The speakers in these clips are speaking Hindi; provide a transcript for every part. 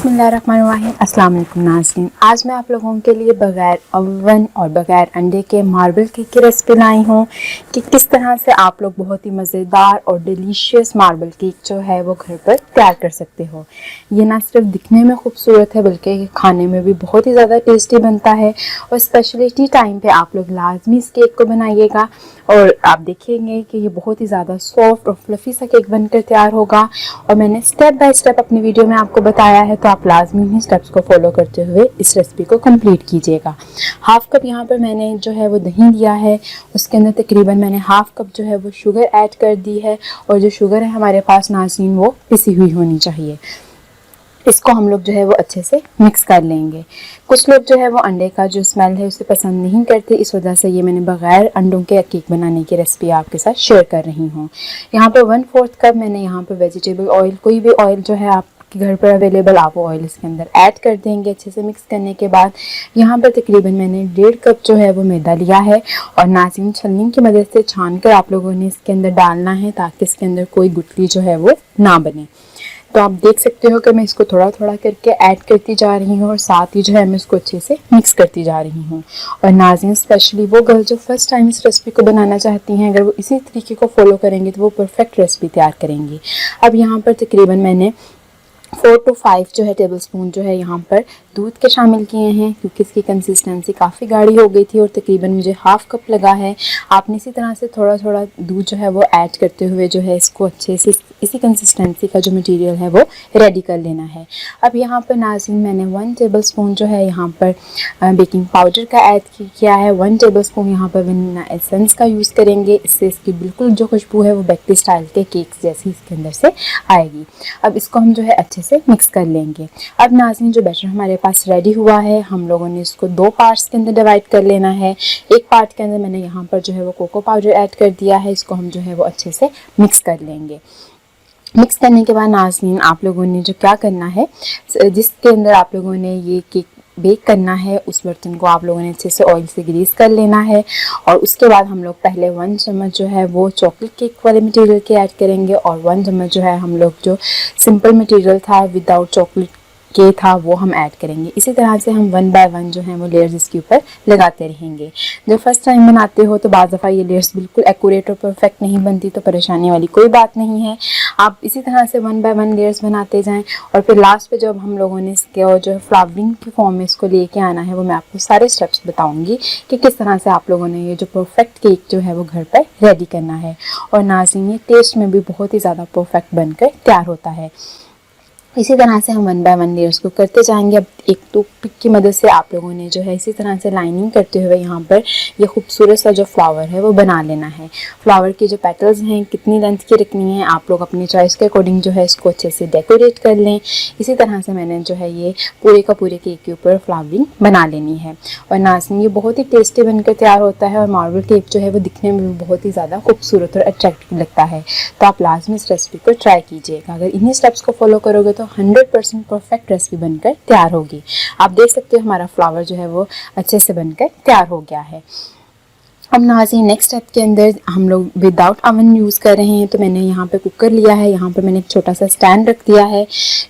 बिस्मिल्लाहिर्रहमानिर्रहीम। अस्सलाम वालेकुम नाज़रीन। आज मैं आप लोगों के लिए बग़ैर ओवन और बग़ैर अंडे के मार्बल केक की रेसिपी लाई हूँ कि किस तरह से आप लोग बहुत ही मज़ेदार और डिलीशियस मार्बल केक जो है वो घर पर तैयार कर सकते हो। ये ना सिर्फ दिखने में खूबसूरत है बल्कि खाने में भी बहुत ही ज़्यादा टेस्टी बनता है और स्पेशली टी टाइम पे आप लोग लाजमी इस केक को बनाइएगा और आप देखेंगे कि ये बहुत ही ज़्यादा सॉफ्ट और फ्लफ़ी सा केक बनकर तैयार होगा। और मैंने स्टेप बाय स्टेप अपनी वीडियो में आपको बताया है, तो आप लाजमी इन्हीं स्टेप्स को फॉलो करते हुए इस रेसिपी को कंप्लीट कीजिएगा। हाफ़ कप यहाँ पर मैंने जो है वो दही लिया है, उसके अंदर तकरीबन मैंने हाफ़ कप जो है वो शुगर ऐड कर दी है और जो शुगर है हमारे पास नाज़रीन वो पिसी हुई होनी चाहिए। इसको हम लोग जो है वो अच्छे से मिक्स कर लेंगे। कुछ लोग जो है वो अंडे का जो स्मेल है उसे पसंद नहीं करते, इस वजह से ये मैंने बग़ैर अंडों के केक बनाने की रेसिपी आपके साथ शेयर कर रही हूँ। यहाँ पर 1/4 कप मैंने यहाँ पर वेजिटेबल ऑयल, कोई भी ऑयल जो है आपके घर पर अवेलेबल आप वो ऑयल इसके अंदर ऐड कर देंगे। अच्छे से मिक्स करने के बाद यहाँ पर तकरीबन मैंने 1.5 कप जो है वो मैदा लिया है और नाज़रीन छलनी की मदद से छान कर आप लोगों ने इसके अंदर डालना है ताकि इसके अंदर कोई गुठली जो है वो ना बने। तो आप देख सकते हो कि मैं इसको थोड़ा थोड़ा करके ऐड करती जा रही हूँ और साथ ही जो है मैं इसको अच्छे से मिक्स करती जा रही हूँ। और नाज़रीन स्पेशली वो गर्ल जो फर्स्ट टाइम इस रेसिपी को बनाना चाहती हैं, अगर वो इसी तरीके को फॉलो करेंगी तो वो परफेक्ट रेसिपी तैयार करेंगी। अब यहाँ पर तकरीबन मैंने 4 to 5 जो है टेबल स्पून जो है यहाँ पर दूध के शामिल किए हैं, क्योंकि इसकी कंसिस्टेंसी काफ़ी गाढ़ी हो गई थी और तकरीबन मुझे हाफ़ कप लगा है। आपने इसी तरह से थोड़ा थोड़ा दूध जो है वो ऐड करते हुए जो है इसको अच्छे से इसी कंसिस्टेंसी का जो मटेरियल है वो रेडी कर लेना है। अब यहाँ पर नाज़रीन मैंने 1 टेबल स्पून जो है यहाँ पर बेकिंग पाउडर का ऐड किया है। 1 टेबल स्पून यहाँ पर वनीला एसेंस का यूज़ करेंगे, इससे इसकी बिल्कुल जो खुशबू है वो बेकरी स्टाइल के केक्स जैसी इसके अंदर से आएगी। अब इसको हम जो है अच्छे से मिक्स कर लेंगे। अब नाज़रीन जो बैटर हमारे पास रेडी हुआ है, हम लोगों ने इसको 2 पार्ट्स के अंदर डिवाइड कर लेना है। एक पार्ट के अंदर मैंने यहाँ पर जो है वो कोको पाउडर ऐड कर दिया है, इसको हम जो है वो अच्छे से मिक्स कर लेंगे। मिक्स करने के बाद नाज़रीन आप लोगों ने जो क्या करना है, जिसके अंदर आप लोगों ने ये केक बेक करना है उस बर्तन को आप लोगों ने अच्छे से ऑयल से ग्रीस कर लेना है। और उसके बाद हम लोग पहले 1 चम्मच जो है वो चॉकलेट केक वाले मटेरियल के ऐड करेंगे और 1 चम्मच जो है हम लोग जो सिंपल मटेरियल था विदाउट चॉकलेट के था वो हम ऐड करेंगे। इसी तरह से हम 1 बाय 1 जो है वो लेयर्स इसके ऊपर लगाते रहेंगे। जब फर्स्ट टाइम बनाते हो तो बाज़ दफ़ा ये लेयर्स बिल्कुल एक्यूरेट और परफेक्ट नहीं बनती, तो परेशानी वाली कोई बात नहीं है। आप इसी तरह से 1 बाय 1 लेयर्स बनाते जाएं और फिर लास्ट पे जब हम लोगों ने इसके और जो फ्लावरिंग की फॉर्म में इसको लेके आना है वो मैं आपको सारे स्टेप्स बताऊँगी कि किस तरह से आप लोगों ने ये जो परफेक्ट केक जो है वो घर पर रेडी करना है। और नाज़रीन ये टेस्ट में भी बहुत ही ज़्यादा परफेक्ट बनकर तैयार होता है। इसी तरह से हम 1 बाय 1 लेयर्स को करते जाएंगे। अब एक टूथपिक की मदद से आप लोगों ने जो है इसी तरह से लाइनिंग करते हुए यहाँ पर ये खूबसूरत सा जो फ्लावर है वो बना लेना है। फ्लावर की जो पेटल्स हैं कितनी लेंथ की रखनी है आप लोग अपनी चॉइस के अकॉर्डिंग जो है इसको अच्छे से डेकोरेट कर लें। इसी तरह से मैंने जो है ये पूरे का पूरे केक के ऊपर फ्लावरिंग बना लेनी है। और नाज़रीन ये बहुत ही टेस्टी बनकर तैयार होता है और मार्बल केक जो है वो दिखने में भी बहुत ही ज़्यादा खूबसूरत और अट्रैक्टिव लगता है। तो आप लाजमी इस रेसिपी को ट्राई कीजिएगा। अगर इन्हीं स्टेप्स को फॉलो करोगे तो 100% परफेक्ट रेसिपी बनकर तैयार होगी। आप देख सकते हो हमारा फ्लावर जो है वो अच्छे से बनकर तैयार हो गया है। अब नाज़रीन नेक्स्ट स्टेप के अंदर हम लोग विदाउट अवन यूज़ कर रहे हैं, तो मैंने यहाँ पे कुकर लिया है, यहाँ पर मैंने एक छोटा सा स्टैंड रख दिया है।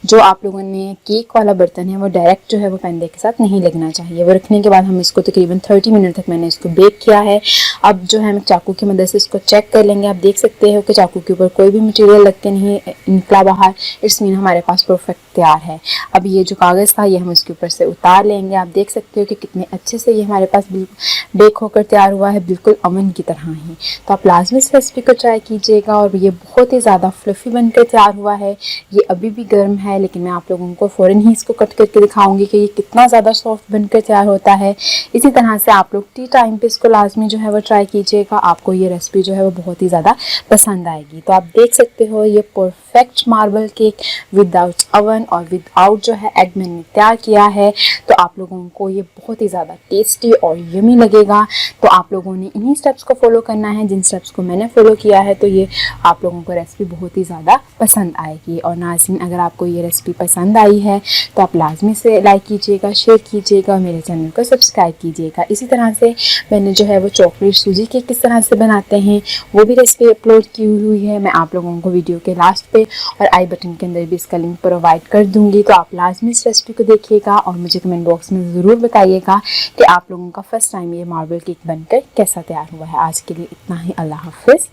जो आप लोगों ने केक वाला बर्तन है वो डायरेक्ट जो है वो पैंदे के साथ नहीं लगना चाहिए। वो रखने के बाद हम इसको तकरीबन 30 मिनट तक मैंने इसको बेक किया है। अब जो है हम चाकू की मदद से इसको चेक कर लेंगे। आप देख सकते हो कि चाकू के ऊपर कोई भी मटीरियल लग के नहीं निकला बाहर, इट्स मीन हमारे पास परफेक्ट तैयार है। अब ये जो कागज़ था ये हम इसके ऊपर से उतार लेंगे। आप देख सकते हो कि कितने अच्छे से ये हमारे पास बेक होकर तैयार हुआ है, बिल्कुल अवन की तरह ही। तो आप लाजमी इस रेसिपी को ट्राई कीजिएगा। और ये बहुत ही ज़्यादा फ्लफ़ी बनकर तैयार हुआ है। ये अभी भी गर्म है लेकिन मैं आप लोगों को फ़ौरन ही इसको कट करके दिखाऊंगी कि ये कितना ज़्यादा सॉफ्ट बनकर तैयार होता है। इसी तरह से आप लोग टी टाइम पे इसको लाजमी जो है वो ट्राई कीजिएगा, आपको ये रेसिपी जो है वो बहुत ही ज़्यादा पसंद आएगी। तो आप देख सकते हो ये perfect marble cake without oven और विदाउट जो है एग मैंने तैयार किया है। तो आप लोगों को ये बहुत ही ज़्यादा टेस्टी और यमी लगेगा। तो आप लोगों आपने इन्हीं स्टेप्स को फॉलो करना है जिन स्टेप्स को मैंने फॉलो किया है, तो ये आप लोगों को रेसिपी बहुत ही ज़्यादा पसंद आएगी। और नाज़रीन, अगर आपको ये रेसिपी पसंद आई है तो आप लाजमी से लाइक कीजिएगा, शेयर कीजिएगा, मेरे चैनल को सब्सक्राइब कीजिएगा। इसी तरह से मैंने जो है वो चॉकलेट सूजी केक किस तरह से बनाते हैं वो भी रेसिपी अपलोड की हुई है। मैं आप लोगों को वीडियो के लास्ट पे और आई बटन के अंदर भी इसका लिंक प्रोवाइड कर दूंगी, तो आप लाजमी इस रेसिपी को देखिएगा और मुझे कमेंट बॉक्स में ज़रूर बताइएगा कि आप लोगों का फर्स्ट टाइम ये मार्बल केक बनकर कैसा तैयार हुआ है। आज के लिए इतना ही। अल्लाह हाफिज़।